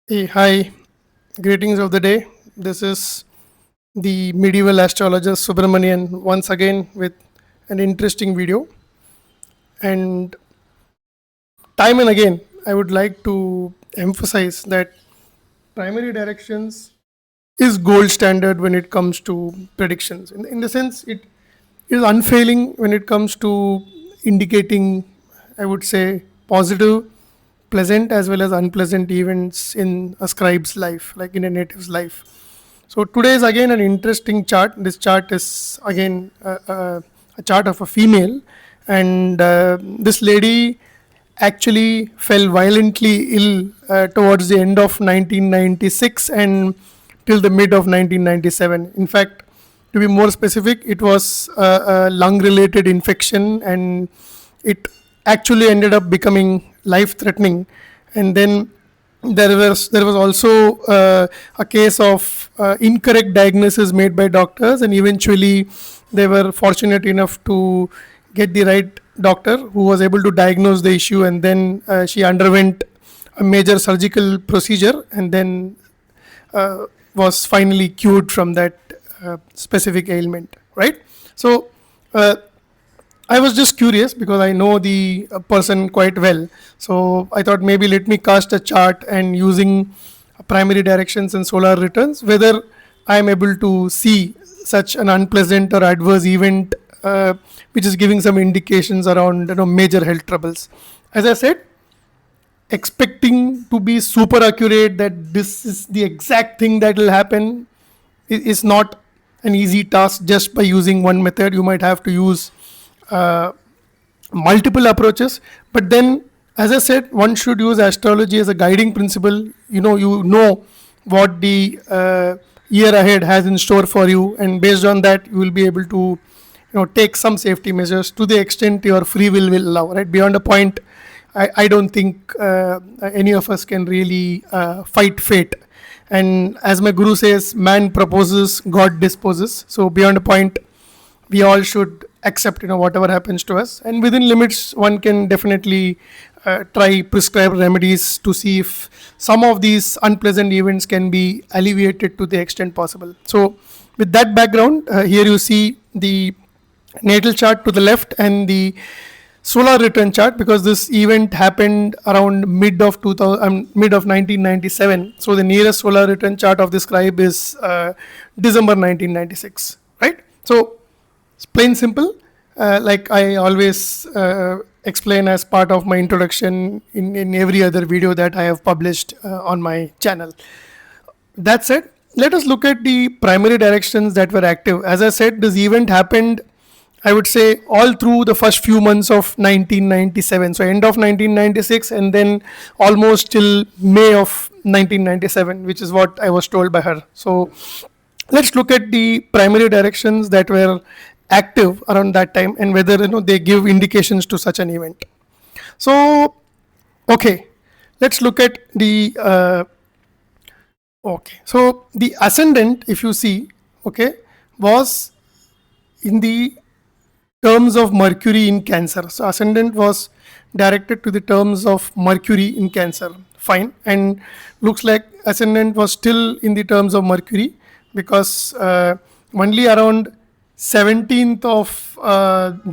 Hey, hi, greetings of the day. This is the medieval astrologer Subramanian once again with an interesting video. And time and again, I would like to emphasize that primary directions is gold standard when it comes to predictions. In the sense, it is unfailing when it comes to indicating, I would say, positive, pleasant as well as unpleasant events in a scribe's life, like in a native's life. So today is again an interesting chart. This chart is again a chart of a female, and this lady actually fell violently ill towards the end of 1996 and till the mid of 1997. In fact, to be more specific, it was a lung-related infection, and it actually ended up becoming life-threatening. And then there was also a case of incorrect diagnosis made by doctors, and eventually they were fortunate enough to get the right doctor who was able to diagnose the issue, and then she underwent a major surgical procedure, and then uh, was finally cured from that specific ailment, right? So uh, I was just curious because I know the person quite well. So I thought maybe let me cast a chart and using primary directions and solar returns, whether I am able to see such an unpleasant or adverse event, which is giving some indications around major health troubles. As I said, expecting to be super accurate that this is the exact thing that will happen is not an easy task just by using one method. You might have to use uh, multiple approaches, but then, as I said, one should use astrology as a guiding principle. You know what the year ahead has in store for you, and based on that you will be able to take some safety measures to the extent your free will allow, right? Beyond a point, I don't think any of us can really fight fate. And as my guru says, man proposes, God disposes. So beyond a point, we all should accept whatever happens to us, and within limits one can definitely try prescribe remedies to see if some of these unpleasant events can be alleviated to the extent possible. So with that background, here you see the natal chart to the left and the solar return chart, because this event happened around mid of 2000 mid of 1997. So the nearest solar return chart of the scribe is December 1996, right? So it's plain simple, like I always explain as part of my introduction in every other video that I have published on my channel. That said, let us look at the primary directions that were active. As I said, this event happened, I would say, all through the first few months of 1997. So end of 1996, and then almost till May of 1997, which is what I was told by her. So let's look at the primary directions that were active around that time and whether they give indications to such an event. So okay, let's look at the okay. So the ascendant, if you see, okay, was in the terms of Mercury in Cancer. So ascendant was directed to the terms of Mercury in Cancer. Fine, and looks like ascendant was still in the terms of Mercury, because only around 17th of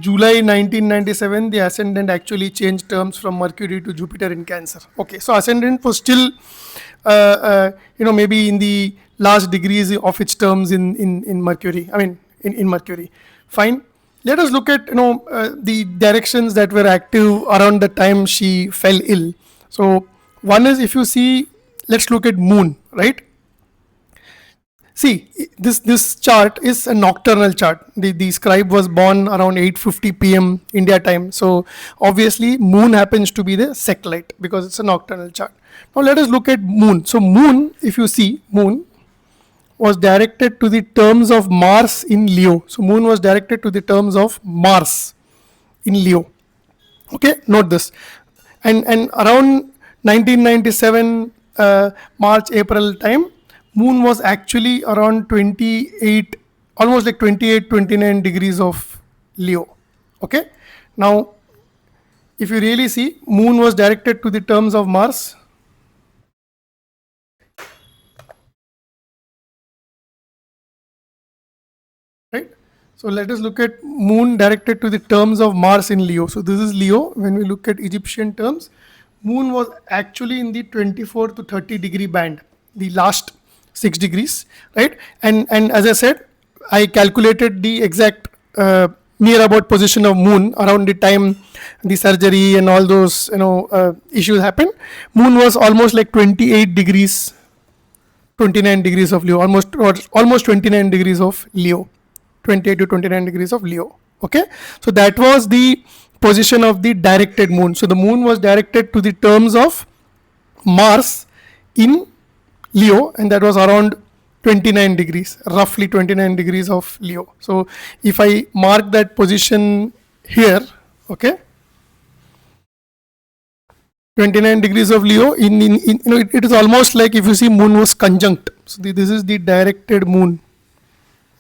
July 1997 the ascendant actually changed terms from Mercury to Jupiter in Cancer. Okay, so ascendant was still maybe in the last degrees of its terms in Mercury, I mean in Mercury. Fine, let us look at the directions that were active around the time she fell ill. So one is, if you see, let's look at moon, right? See, this chart is a nocturnal chart. The scribe was born around 8:50 p.m. India time. So obviously moon happens to be the sect light because it's a nocturnal chart. Now let us look at moon. So moon, if you see, moon was directed to the terms of Mars in Leo. So moon was directed to the terms of Mars in Leo. Okay, note this. And around 1997 March April time, moon was actually around 28, almost like 28 29 degrees of Leo. Okay, now if you really see, moon was directed to the terms of Mars. So let us look at moon directed to the terms of Mars in Leo. So this is Leo. When we look at Egyptian terms, moon was actually in the 24 to 30 degree band, the last 6 degrees, right? And as I said, I calculated the exact near about position of moon around the time the surgery and all those issues happened. Moon was almost like 28 degrees, 29 degrees of Leo, almost 29 degrees of Leo, 28 to 29 degrees of Leo. Okay, so that was the position of the directed moon. So the moon was directed to the terms of Mars in Leo, and that was around 29 degrees, roughly 29 degrees of Leo. So if I mark that position here, okay, 29 degrees of Leo, it is almost like if you see moon was conjunct. So this is the directed moon.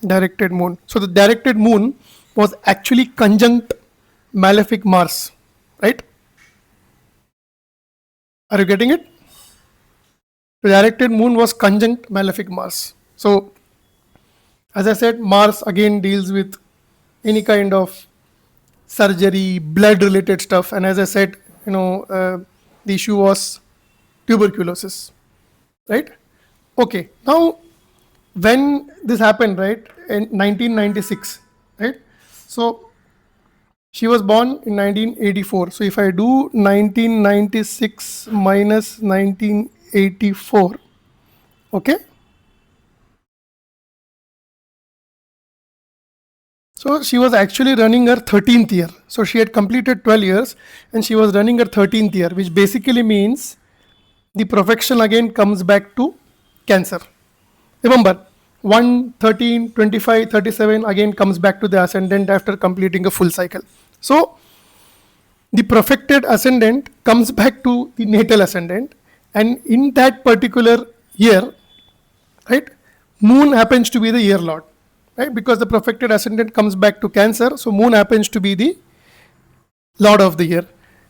Directed moon. So the directed moon was actually conjunct malefic Mars, right? Are you getting it? The directed moon was conjunct malefic Mars. So as I said, Mars again deals with any kind of surgery, blood related stuff. And as I said, the issue was tuberculosis, right? Okay, now when this happened, right, in 1996, right? So she was born in 1984. So if I do 1996 minus 1984, okay. So she was actually running her 13th year. So she had completed 12 years and she was running her 13th year, which basically means the profession again comes back to Cancer. Remember, 1, 13, 25, 37 again comes back to the ascendant after completing a full cycle. So the perfected ascendant comes back to the natal ascendant, and in that particular year, right, moon happens to be the year lord, right, because the perfected ascendant comes back to Cancer, so moon happens to be the lord of the year.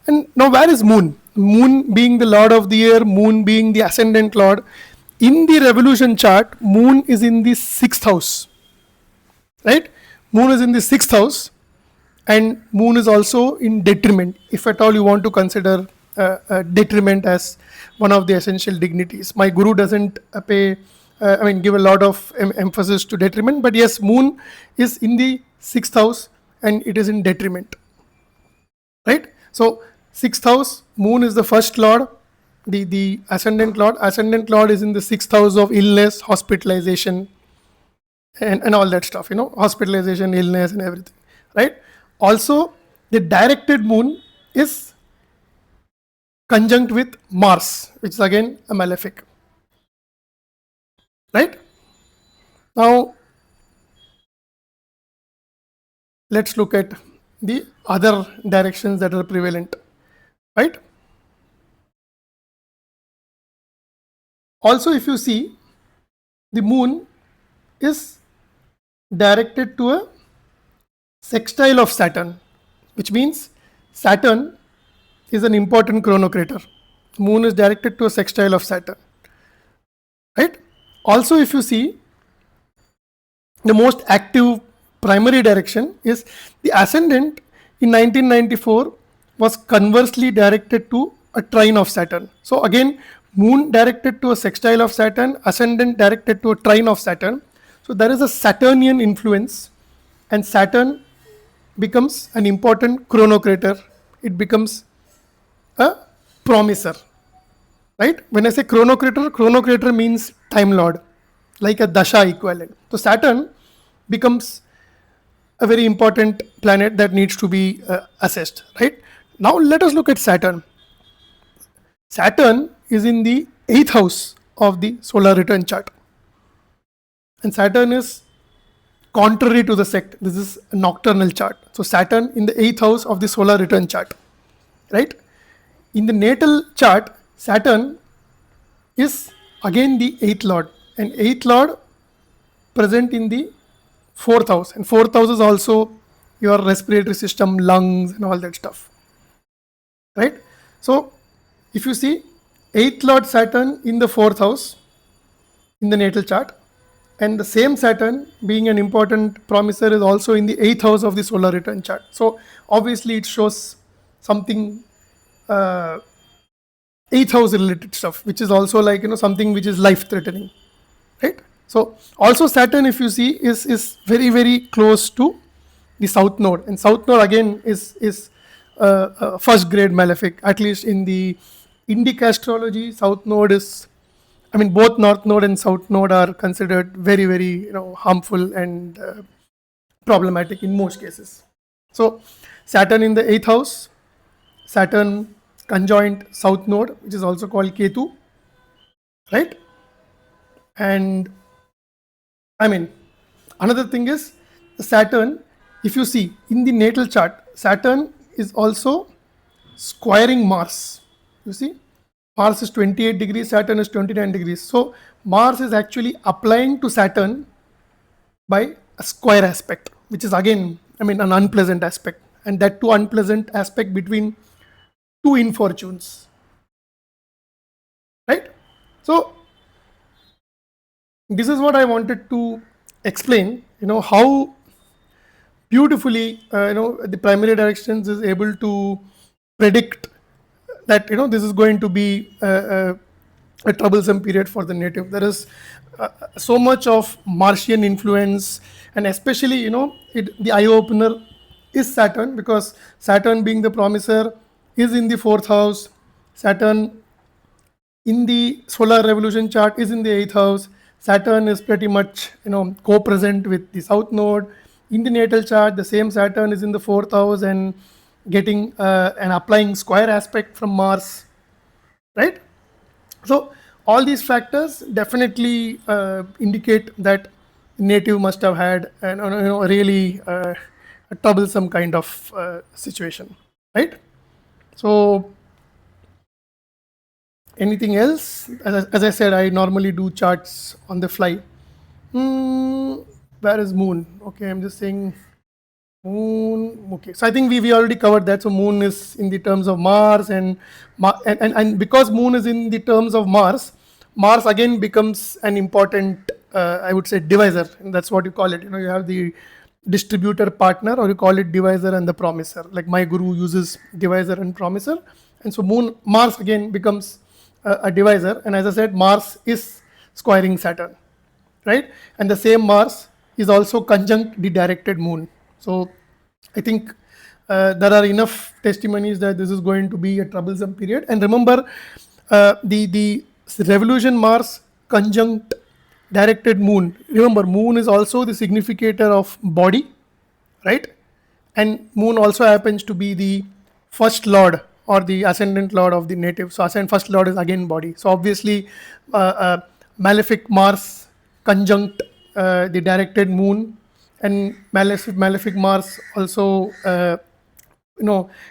And now where is moon? Moon being the lord of the year, moon being the ascendant lord. In the revolution chart, moon is in the 6th house, right? Moon is in the 6th house, and moon is also in detriment, if at all you want to consider detriment as one of the essential dignities. My guru doesn't give a lot of emphasis to detriment, but yes, moon is in the 6th house and it is in detriment, right? So 6th house, moon is the first lord, the ascendant lord is in the 6th house of illness, hospitalization, and all that stuff, hospitalization, illness and everything, right? Also the directed moon is conjunct with Mars, which is again a malefic, right? Now let's look at the other directions that are prevalent, right? Also, if you see, the moon is directed to a sextile of Saturn, which means Saturn is an important chronocrater. Moon is directed to a sextile of Saturn, right? Also, if you see, the most active primary direction is the ascendant in 1994 was conversely directed to a trine of Saturn. So again, moon directed to a sextile of Saturn, ascendant directed to a trine of Saturn. So there is a Saturnian influence, and Saturn becomes an important chronocrater. It becomes a promiser, right? When I say chronocrater means time lord, like a dasha equivalent. So Saturn becomes a very important planet that needs to be assessed, right? Now let us look at Saturn. Saturn is in the 8th house of the solar return chart, and Saturn is contrary to the sect. This is a nocturnal chart. So Saturn in the 8th house of the solar return chart, right? In the natal chart, Saturn is again the 8th lord, and 8th lord present in the 4th house, and 4th house is also your respiratory system, lungs and all that stuff, right? So if you see 8th lord Saturn in the 4th house in the natal chart, And the same Saturn, being an important promiser, is also in the 8th house of the solar return chart. So obviously it shows something 8th house related stuff, which is also like, something which is life threatening, right? So also Saturn, if you see, is very, very close to the south node, and south node again is first grade malefic. At least in the Indic astrology, south node is, I mean, both north node and south node are considered very, very, harmful and problematic in most cases. So Saturn in the 8th house, Saturn conjoined south node, which is also called Ketu, right? And I mean, another thing is the Saturn, if you see in the natal chart, Saturn is also squaring Mars. You see, Mars is 28 degrees, Saturn is 29 degrees. So Mars is actually applying to Saturn by a square aspect, which is again, I mean, an unpleasant aspect, and that too unpleasant aspect between two infortunes, right? So this is what I wanted to explain, how beautifully, the primary directions is able to predict that, this is going to be a troublesome period for the native. There is so much of Martian influence, and especially, the eye opener is Saturn, because Saturn, being the promiser, is in the 4th house. Saturn in the solar revolution chart is in the 8th house. Saturn is pretty much, co-present with the south node. In the natal chart, the same Saturn is in the 4th house and getting and applying square aspect from Mars, right? So all these factors definitely indicate that native must have had an, a really a troublesome kind of situation, right? So anything else? As I said, I normally do charts on the fly. Where is moon? Okay, I'm just saying moon. Okay, so I think we already covered that. So moon is in the terms of Mars, and because moon is in the terms of Mars, Mars again becomes an important, I would say, divisor, and that's what you call it. You have the distributor partner, or you call it divisor and the promiser. Like my guru uses divisor and promiser, and so Mars again becomes a divisor. And as I said, Mars is squaring Saturn, right? And the same Mars is also conjunct the directed moon. So I think there are enough testimonies that this is going to be a troublesome period. And remember, the revolution Mars conjunct directed moon. Remember, moon is also the significator of body, right? And moon also happens to be the first lord or the ascendant lord of the native. So first lord is again body. So obviously, malefic Mars conjunct the directed moon, and malefic Mars also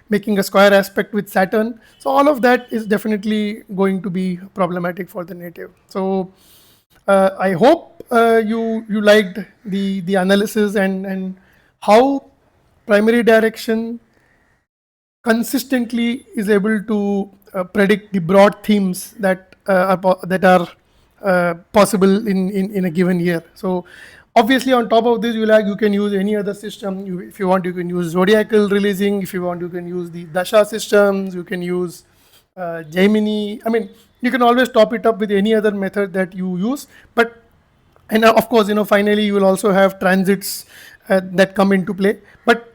making a square aspect with Saturn. So all of that is definitely going to be problematic for the native. So I hope you liked the analysis and how primary direction consistently is able to predict the broad themes that are possible in a given year. So obviously, on top of this, you can use any other system. If you want, you can use zodiacal releasing. If you want, you can use the dasha systems. You can use Gemini. I mean, you can always top it up with any other method that you use. But and of course, finally, you will also have transits that come into play. But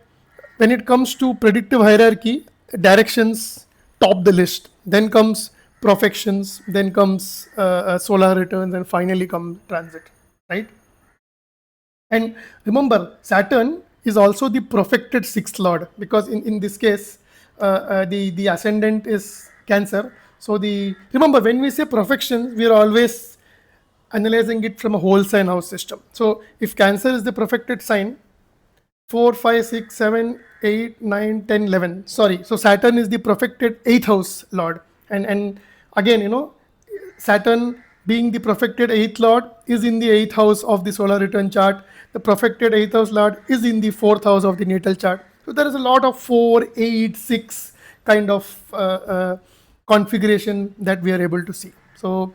when it comes to predictive hierarchy, directions top the list. Then comes profections. Then comes solar returns, and finally come transit. Right. And remember, Saturn is also the profected 6th lord, because in this case, the ascendant is Cancer. So remember, when we say profection, we are always analyzing it from a whole sign house system. So if Cancer is the profected sign, 4, 5, 6, 7, 8, 9, 10, 11. Sorry. So Saturn is the profected 8th house lord. And again, Saturn being the profected 8th lord is in the 8th house of the solar return chart. The profected 8th house lord is in the 4th house of the natal chart. So there is a lot of 4, 8, 6 kind of configuration that we are able to see. So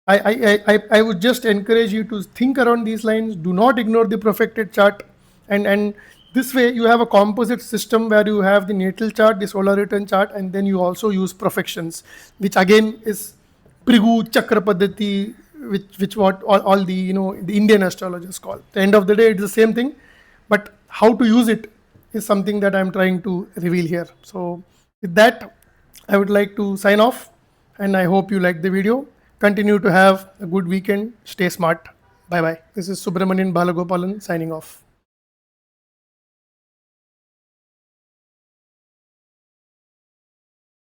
I would just encourage you to think around these lines. Do not ignore the perfected chart, and this way you have a composite system where you have the natal chart, the solar return chart, and then you also use perfections, which again is Prigu Chakra Paddhati, which what all the the Indian astrologers call. At the end of the day, it's the same thing, but how to use it is something that I'm trying to reveal here. So with that, I would like to sign off, and I hope you liked the video. Continue to have a good weekend. Stay smart. Bye bye. This is Subramanian Balagopalan signing off.